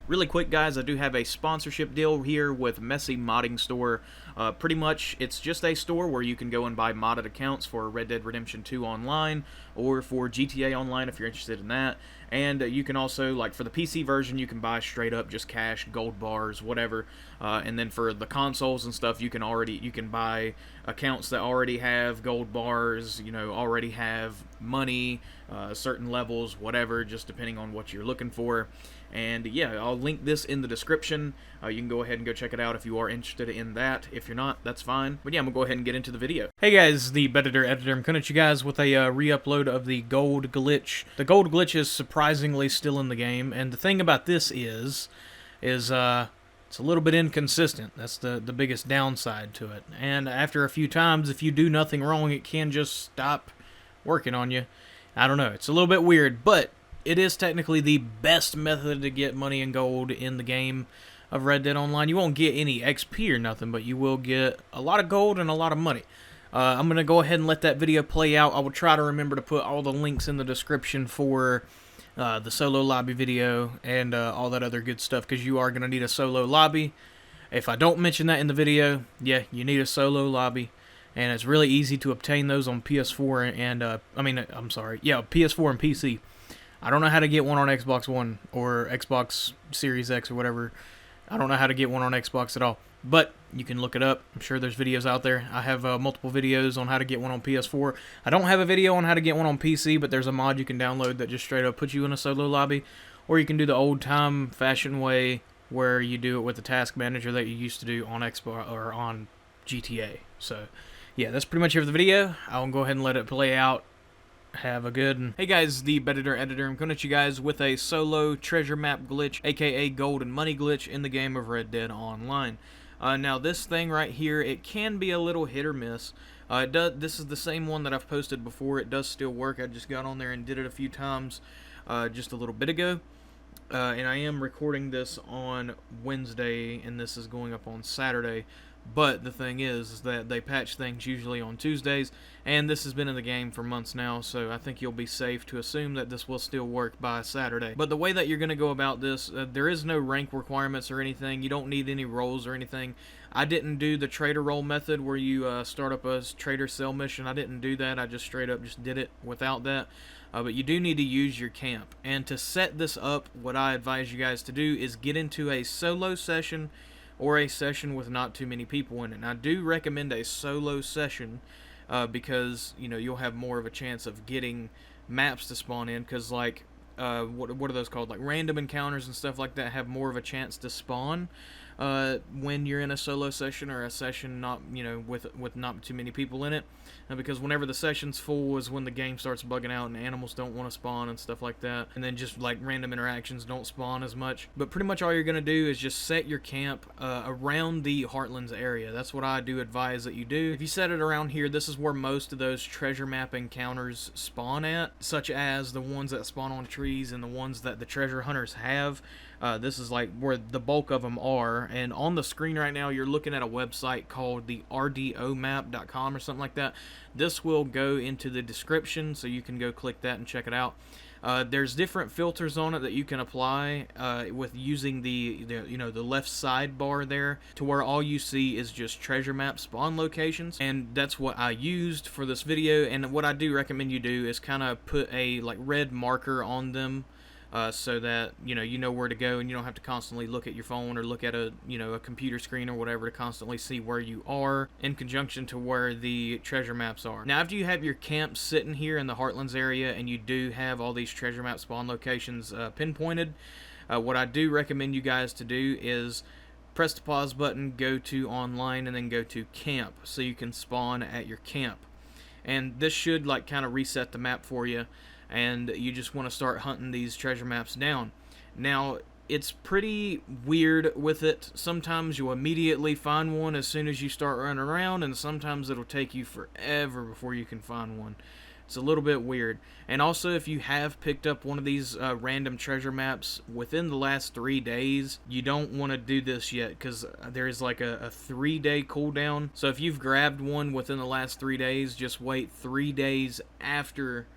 Really quick, guys, I do have a sponsorship deal here with Messy Modding Store. Pretty much, it's just a store where you can go and buy modded accounts for Red Dead Redemption 2 online, or for GTA Online if you're interested in that. And you can also, like for the PC version, you can buy straight up just cash, gold bars, whatever. And then for the consoles and stuff, you can buy accounts that already have gold bars, already have money, certain levels, whatever, just depending on what you're looking for. And yeah, I'll link this in the description. You can go ahead and go check it out if you are interested in that. If you're not, that's fine. But yeah, I'm going to go ahead and get into the video. Hey guys, the Bedditor Editor. I'm coming at you guys with a re-upload of the gold glitch. The gold glitch is surprisingly still in the game, and the thing about this is it's a little bit inconsistent. That's the biggest downside to it. And after a few times, if you do nothing wrong, it can just stop working on you. I don't know. It's a little bit weird, but it is technically the best method to get money and gold in the game of Red Dead Online. You won't get any XP or nothing, but you will get a lot of gold and a lot of money. I'm going to go ahead and let that video play out. I will try to remember to put all the links in the description for the solo lobby video and all that other good stuff, because you are going to need a solo lobby. If I don't mention that in the video, yeah, you need a solo lobby. And it's really easy to obtain those on PS4 and, PS4 and PC. I don't know how to get one on Xbox One or Xbox Series X or whatever. I don't know how to get one on Xbox at all. But you can look it up. I'm sure there's videos out there. I have multiple videos on how to get one on PS4. I don't have a video on how to get one on PC, but there's a mod you can download that just straight up puts you in a solo lobby. Or you can do the old-time fashion way where you do it with the task manager that you used to do on Xbox or on GTA. So, yeah, that's pretty much it for the video. I'll go ahead and let it play out. Have a good one. Hey guys, the Bedditor Editor. I'm coming at you guys with a solo treasure map glitch, aka gold and money glitch in the game of Red Dead Online. Now this thing right here, it can be a little hit or miss. This is the same one that I've posted before. It does still work. I just got on there and did it a few times just a little bit ago. And I am recording this on Wednesday, and this is going up on Saturday. But the thing is that they patch things usually on Tuesdays, and this has been in the game for months now, so I think you'll be safe to assume that this will still work by Saturday. But the way that you're going to go about this, there is no rank requirements or anything. You don't need any roles or anything. I didn't do the trader role method where you start up a trader cell mission. I didn't do that. I just straight up just did it without that. But you do need to use your camp. And to set this up, what I advise you guys to do is get into a solo session or a session with not too many people in it. And I do recommend a solo session because you'll have more of a chance of getting maps to spawn in, because what are those called, like random encounters and stuff like that have more of a chance to spawn when you're in a solo session or a session not with not too many people in it. Because whenever the session's full is when the game starts bugging out and animals don't want to spawn and stuff like that, and then just like random interactions don't spawn as much. But pretty much all you're gonna do is just set your camp around the Heartlands area. That's what I do advise that you do. If you set it around here, this is where most of those treasure map encounters spawn at, such as the ones that spawn on trees and the ones that the treasure hunters have. This is like where the bulk of them are, and on the screen right now you're looking at a website called the rdomap.com or something like that. This will go into the description, so you can go click that and check it out. There's different filters on it that you can apply with using the left sidebar there, to where all you see is just treasure map spawn locations, and that's what I used for this video. And what I do recommend you do is kind of put a red marker on them, so that you know where to go, and you don't have to constantly look at your phone or look at a computer screen or whatever to constantly see where you are, in conjunction to where the treasure maps are. Now, after you have your camp sitting here in the Heartlands area and you do have all these treasure map spawn locations pinpointed, what I do recommend you guys to do is press the pause button, go to online, and then go to camp, so you can spawn at your camp. And this should kind of reset the map for you, and you just want to start hunting these treasure maps down. Now, it's pretty weird with it. Sometimes you'll immediately find one as soon as you start running around, and sometimes it'll take you forever before you can find one. It's a little bit weird. And also, if you have picked up one of these random treasure maps within the last 3 days, you don't want to do this yet, because there is like a 3-day cooldown. So if you've grabbed one within the last 3 days, just wait 3 days after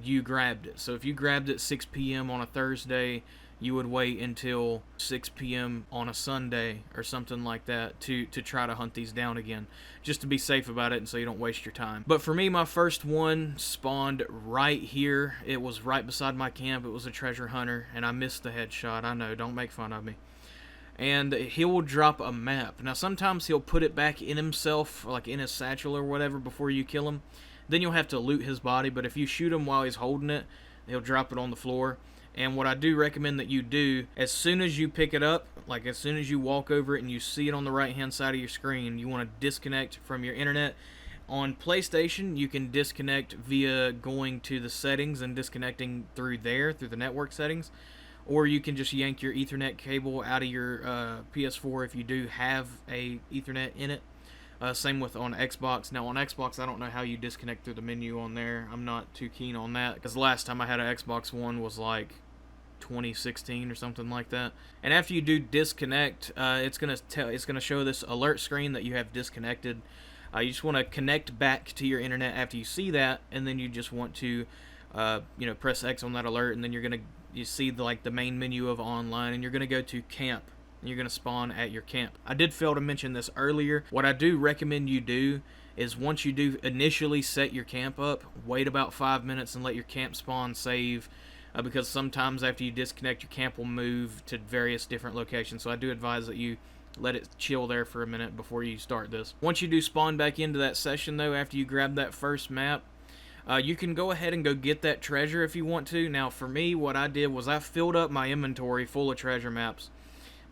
you grabbed it. So if you grabbed it 6 p.m. on a Thursday, you would wait until 6 p.m. on a Sunday or something like that to try to hunt these down again, just to be safe about it and so you don't waste your time. But for me, my first one spawned right here. It was right beside my camp. It was a treasure hunter, and I missed the headshot. I know, don't make fun of me. And he will drop a map. Now, sometimes he'll put it back in himself, like in his satchel or whatever, before you kill him. Then you'll have to loot his body, but if you shoot him while he's holding it, he'll drop it on the floor. And what I do recommend that you do, as soon as you pick it up, like as soon as you walk over it and you see it on the right-hand side of your screen, you want to disconnect from your internet. On PlayStation, you can disconnect via going to the settings and disconnecting through the network settings. Or you can just yank your Ethernet cable out of your PS4 if you do have a Ethernet in it. Same with on Xbox. Now on Xbox, I don't know how you disconnect through the menu on there. I'm not too keen on that, because the last time I had an Xbox One was like 2016 or something like that. And after you do disconnect, it's gonna show this alert screen that you have disconnected. You just want to connect back to your internet after you see that, and then you just want to press X on that alert, and then you see the main menu of online, and you're gonna go to camp. You're going to spawn at your camp. I did fail to mention this earlier. What I do recommend you do is, once you do initially set your camp up, wait about 5 minutes and let your camp spawn save, because sometimes after you disconnect, your camp will move to various different locations. So I do advise that you let it chill there for a minute before you start this. Once you do spawn back into that session though, after you grab that first map, you can go ahead and go get that treasure if you want to. Now for me, what I did was I filled up my inventory full of treasure maps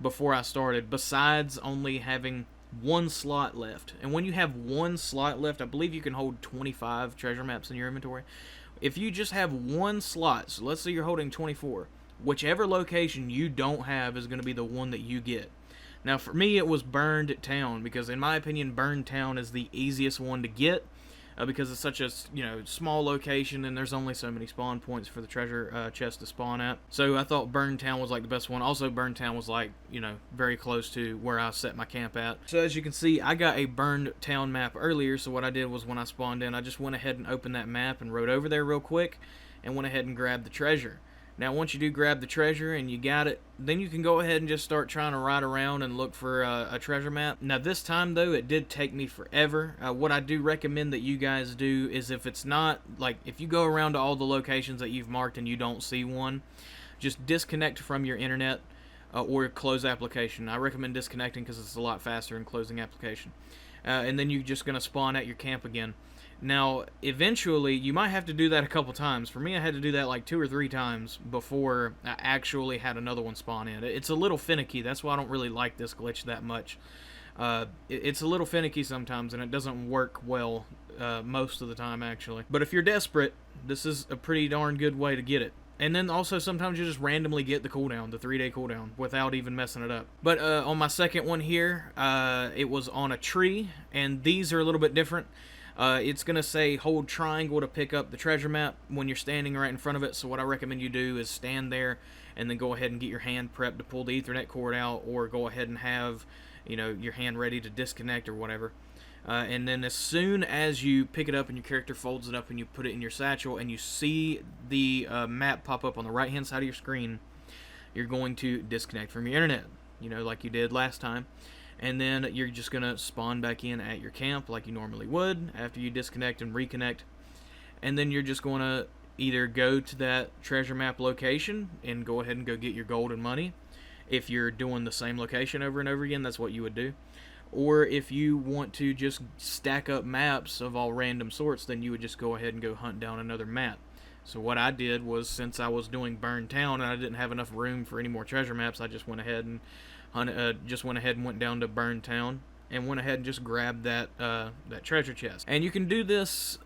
before I started, besides only having one slot left. And when you have one slot left, I believe you can hold 25 treasure maps in your inventory. If you just have one slot, so let's say you're holding 24, whichever location you don't have is going to be the one that you get. Now for me, it was Burned Town, because in my opinion, Burned Town is the easiest one to get, because it's such a small location and there's only so many spawn points for the treasure chest to spawn at. So I thought Burned Town was like the best one. Also, Burned Town was very close to where I set my camp at. So as you can see, I got a Burned Town map earlier. So what I did was, when I spawned in, I just went ahead and opened that map and rode over there real quick and went ahead and grabbed the treasure. Now once you do grab the treasure and you got it, then you can go ahead and just start trying to ride around and look for a treasure map. Now this time though, it did take me forever. What I do recommend that you guys do is, if it's not, if you go around to all the locations that you've marked and you don't see one, just disconnect from your internet or close application. I recommend disconnecting because it's a lot faster than closing application. And then you're just going to spawn at your camp again. Now, eventually, you might have to do that a couple times. For me, I had to do that like 2 or 3 times before I actually had another one spawn in. It's a little finicky. That's why I don't really like this glitch that much. It's a little finicky sometimes, and it doesn't work well most of the time, actually. But if you're desperate, this is a pretty darn good way to get it. And then also, sometimes you just randomly get the cooldown, the 3-day cooldown, without even messing it up. But on my second one here, it was on a tree, and these are a little bit different. It's going to say hold triangle to pick up the treasure map when you're standing right in front of it. So what I recommend you do is stand there and then go ahead and get your hand prepped to pull the Ethernet cord out, or go ahead and have your hand ready to disconnect or whatever. And then as soon as you pick it up and your character folds it up and you put it in your satchel and you see the map pop up on the right hand side of your screen, you're going to disconnect from your internet, like you did last time. And then you're just going to spawn back in at your camp like you normally would after you disconnect and reconnect. And then you're just going to either go to that treasure map location and go ahead and go get your gold and money. If you're doing the same location over and over again, that's what you would do. Or if you want to just stack up maps of all random sorts, then you would just go ahead and go hunt down another map. So what I did was, since I was doing Burned Town and I didn't have enough room for any more treasure maps, I just went ahead and went down to Burned Town and went ahead and just grabbed that treasure chest. And you can do this,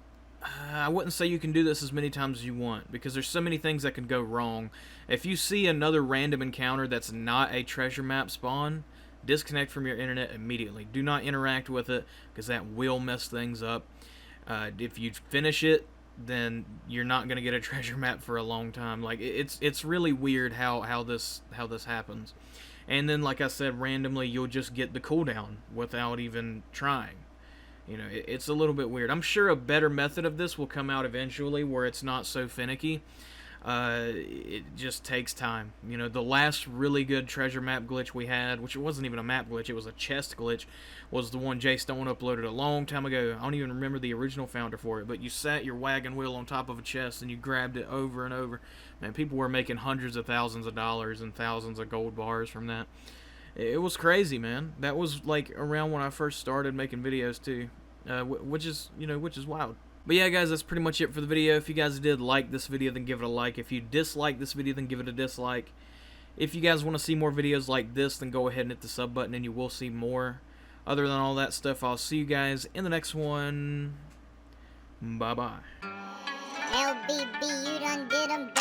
I wouldn't say you can do this as many times as you want, because there's so many things that can go wrong. If you see another random encounter that's not a treasure map spawn, disconnect from your internet immediately. Do not interact with it, because that will mess things up. If you finish it, then you're not going to get a treasure map for a long time. It's really weird how this happens. And then, like I said, randomly you'll just get the cooldown without even trying. It's a little bit weird. I'm sure a better method of this will come out eventually where it's not so finicky. It just takes time. You know, the last really good treasure map glitch we had, which it wasn't even a map glitch, it was a chest glitch, was the one Jay Stone uploaded a long time ago. I don't even remember the original founder for it, but you sat your wagon wheel on top of a chest and you grabbed it over and over. Man, people were making hundreds of thousands of dollars and thousands of gold bars from that. It was crazy, man. That was like around when I first started making videos too, which is wild. But yeah, guys, that's pretty much it for the video. If you guys did like this video, then give it a like. If you dislike this video, then give it a dislike. If you guys want to see more videos like this, then go ahead and hit the sub button and you will see more. Other than all that stuff, I'll see you guys in the next one. Bye-bye. LBB, you done did 'em